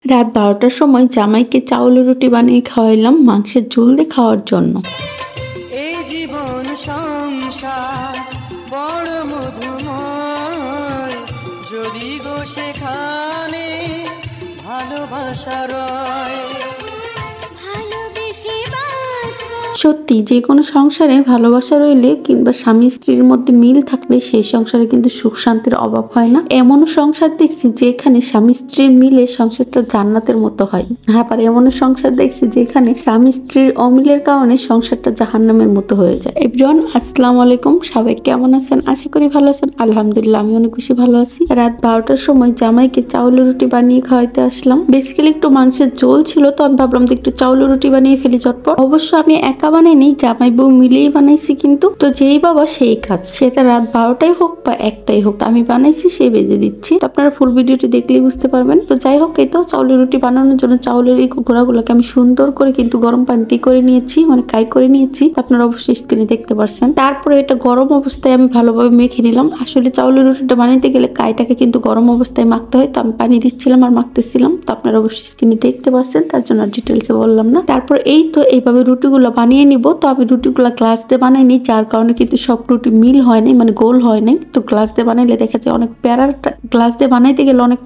রাত ১২টার সময় জামাইকে চাউলের রুটি বানিয়ে খাওয়াইলাম মাংসের ঝোল দিয়ে খাওয়ার জন্য। এই জীবন সংসার বড় মধুময়, যদি গো সেখানে ভালোবাসা রয়। সত্যি যে কোনো সংসারে ভালোবাসা রইলে কিংবা স্বামী স্ত্রীর মধ্যে মিল থাকলে সেই সংসারে কিন্তু সুখ শান্তির অভাব হয় না। এমনও সংসার দেখছি যেখানে স্বামী স্ত্রীর মিলে সংসারটা জান্নাতের মতো হয়, আবার এমনও সংসার দেখছি যেখানে স্বামী স্ত্রীর অমিলের কারণে সংসারটা জাহান্নামের মতো হয়ে যায়। এভরিওয়ান, আসসালামু আলাইকুম। সবাই কেমন আছেন? আশা করি ভালো আছেন। আলহামদুলিল্লাহ, আমি অনেক বেশি ভালো আছি। রাত ১২টার সময় জামাইকে চাউলের রুটি বানিয়ে খাওয়াইতে আসলাম। বেসিক্যালি একটু মাংসের ঝোল ছিল, তো আমি ভাবলাম যে একটু চাউলের রুটি বানিয়ে ফেলি চটপট। অবশ্য আমি একা বানাইনি, জামাই বউ মিলেই বানাইছি। কিন্তু তো যেই বাবা সেই কাজ, সেটা রাত ১২টাই হোক বা ১টাই হোক, আমি বানাইছি সেই বেজে দিচ্ছি। তো আপনারা ফুল ভিডিওটি দেখলেই বুঝতে পারবেন। তো যাই হোক, এই তো চাউলের রুটি বানানোর জন্য চাউলের এই গোড়াগুলোকে আমি সুন্দর করে কিন্তু গরম পানিতে করে নিয়েছি, মানে কাই করে নিয়েছি। আপনারা অবশ্যই স্ক্রিনে দেখতে পারছেন। তারপরে এটা গরম অবস্থায় আমি ভালোভাবে মেখে নিলাম। আসলে চাউলের রুটিটা বানাইতে গেলে কাইটাকে কিন্তু গরম অবস্থায় মাখতে হয়, তো আমি পানি দিচ্ছিলাম আর মাখতেছিলাম। তো আপনারা অবশ্যই স্ক্রিনে দেখতে পারছেন, তার জন্য ডিটেলসে বললাম না। তারপর এই তো এইভাবে রুটিগুলো বানিয়ে নিব। তো আমি রুটিগুলো গ্লাস দিয়ে বানাইনি, যার কারণে কিন্তু সব রুটি মিল হয় নাই, মানে গোল হয় নাই। তো গ্লাস দিয়ে বানাইলে দেখা যায় অনেক প্যারা, গ্লাস দিয়ে বানাইতে গেলে অনেক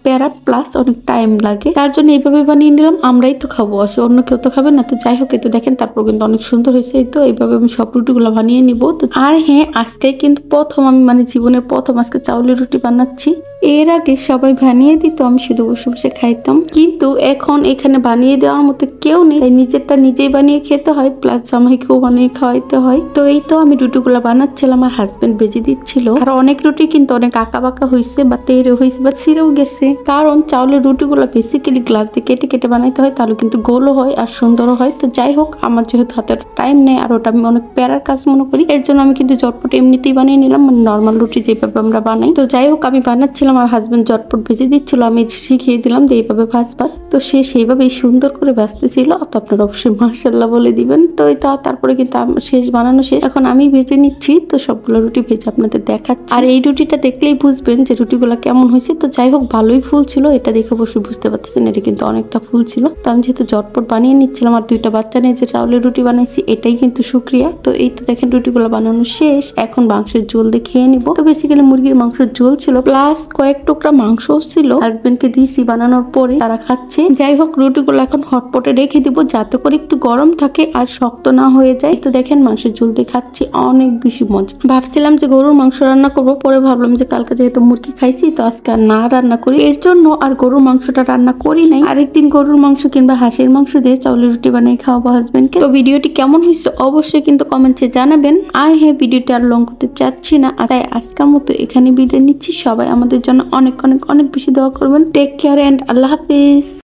প্যারা প্লাস অনেক টাইম লাগে। তার জন্য এইভাবে বানিয়ে নিলাম। আমরাই তো খাবো, আসলে অন্য কেউ তো খাবে না। তো যাই হোক, এই তো দেখেন, তারপর কিন্তু অনেক সুন্দর হয়েছে। এই তো এইভাবে আমি সব রুটিগুলো বানিয়ে নিব। তো আর হ্যাঁ, আজকে কিন্তু প্রথম আমি, মানে জীবনের প্রথম আজকে চাউলের রুটি বানাচ্ছি। এর আগে সবাই বানিয়ে দিত, আমি শুধু বসে বসে খাইতাম। কিন্তু এখন এখানে বানিয়ে দেওয়ার মতো কেউ নেই, তাই নিজেরটা নিজেই বানিয়ে খেতে হয়, প্লাস জামাইকেও বানিয়ে খাওয়াইতে হয়। তো এই তো আমি রুটিগুলো বানাচ্ছিলাম, আমার হাজবেন্ড বেজে দিচ্ছিল। আর অনেক রুটি কিন্তু অনেক আঁকা বাঁকা হয়েছে বা তেড়ে হয়েছে বা ছিঁড়েও গেছে, কারণ চাউলের রুটিগুলো বেসিক্যালি গ্লাস দিয়ে কেটে কেটে বানাইতে হয়, তাহলে কিন্তু গোলও হয় আর সুন্দরও হয়। তো যাই হোক, আমার যেহেতু হাতে টাইম নেই আর ওটা আমি অনেক প্যারার কাজ মনে করি, এর জন্য আমি কিন্তু ঝটপট এমনিতেই বানিয়ে নিলাম, মানে নর্মাল রুটি যেভাবে আমরা বানাই। তো যাই হোক, আমি বানাচ্ছিলাম, আমার হাজবেন্ড ঝটপট ভেজে দিচ্ছিল, আমি শিখিয়ে দিলাম যে এইভাবে ভাজবা। তো সে সেইভাবেই সুন্দর করে ভাজতেছিল। তো আপনারা অবশ্যই মাশাআল্লাহ বলে দিবেন। তো এই তারপরে কিন্তু শেষ বানানো শেষ, এখন আমি ভেজে নিচ্ছি। তো সবগুলো রুটি ভেজে আপনাদের দেখাচ্ছি, আর এই রুটিটা দেখলেই বুঝবেন যে রুটিগুলো কেমন হয়েছে। তো যাই হোক, ভালোই ফুল ছিল, এটা দেখে অবশ্যই বুঝতে পারতেছেন এটা কিন্তু অনেকটা ফুল ছিল। তো আমি যেহেতু ঝটপট বানিয়ে নিচ্ছিলাম, আর দুইটা বাচ্চা নিয়ে যে চাউলের রুটি বানাইছি, এটাই কিন্তু শুকরিয়া। তো এই তো দেখেন, রুটিগুলো বানানো শেষ, এখন মাংসের ঝোল দিয়ে খেয়ে নিব। তো বেসিক্যালি মুরগির মাংসের ঝোল ছিল, প্লাস কয়েক টুকরা মাংসও ছিল। হাজবেন্ডকে দিয়েছি বানানোর পরে, তারা খাচ্ছে। যাই হোক, রুটিগুলো এখন হটপটে রেখে দিব, যাতে করে একটু গরম থাকে আর শক্ত না হয়ে যায়। তো দেখেন, মাংসের ঝোল দিয়ে খাচ্ছি, অনেক বেশি মজা। ভাবছিলাম যে গরুর মাংস রান্না করবো, পরে ভাবলাম যে কালকে যেহেতু মুরগি খাইছি, তো আজকে আর না রান্না করি, এর জন্য আর গরুর মাংসটা রান্না করি নাই। আরেকদিন গরুর মাংস কিংবা হাঁসের মাংস দিয়ে চাউলের রুটি বানিয়ে খাওয়াবো হাজবেন্ডকে। তো ভিডিওটি কেমন হয়েছে অবশ্যই কিন্তু কমেন্টে জানাবেন। আর হ্যাঁ, ভিডিওটি আর লং করতে চাচ্ছি না, তাই আজকের মতো এখানে বিদায় নিচ্ছি। সবাই আমাদের জন্য অনেক অনেক অনেক বেশি দোয়া করবেন। টেক কেয়ার এন্ড আল্লাহ হাফিজ।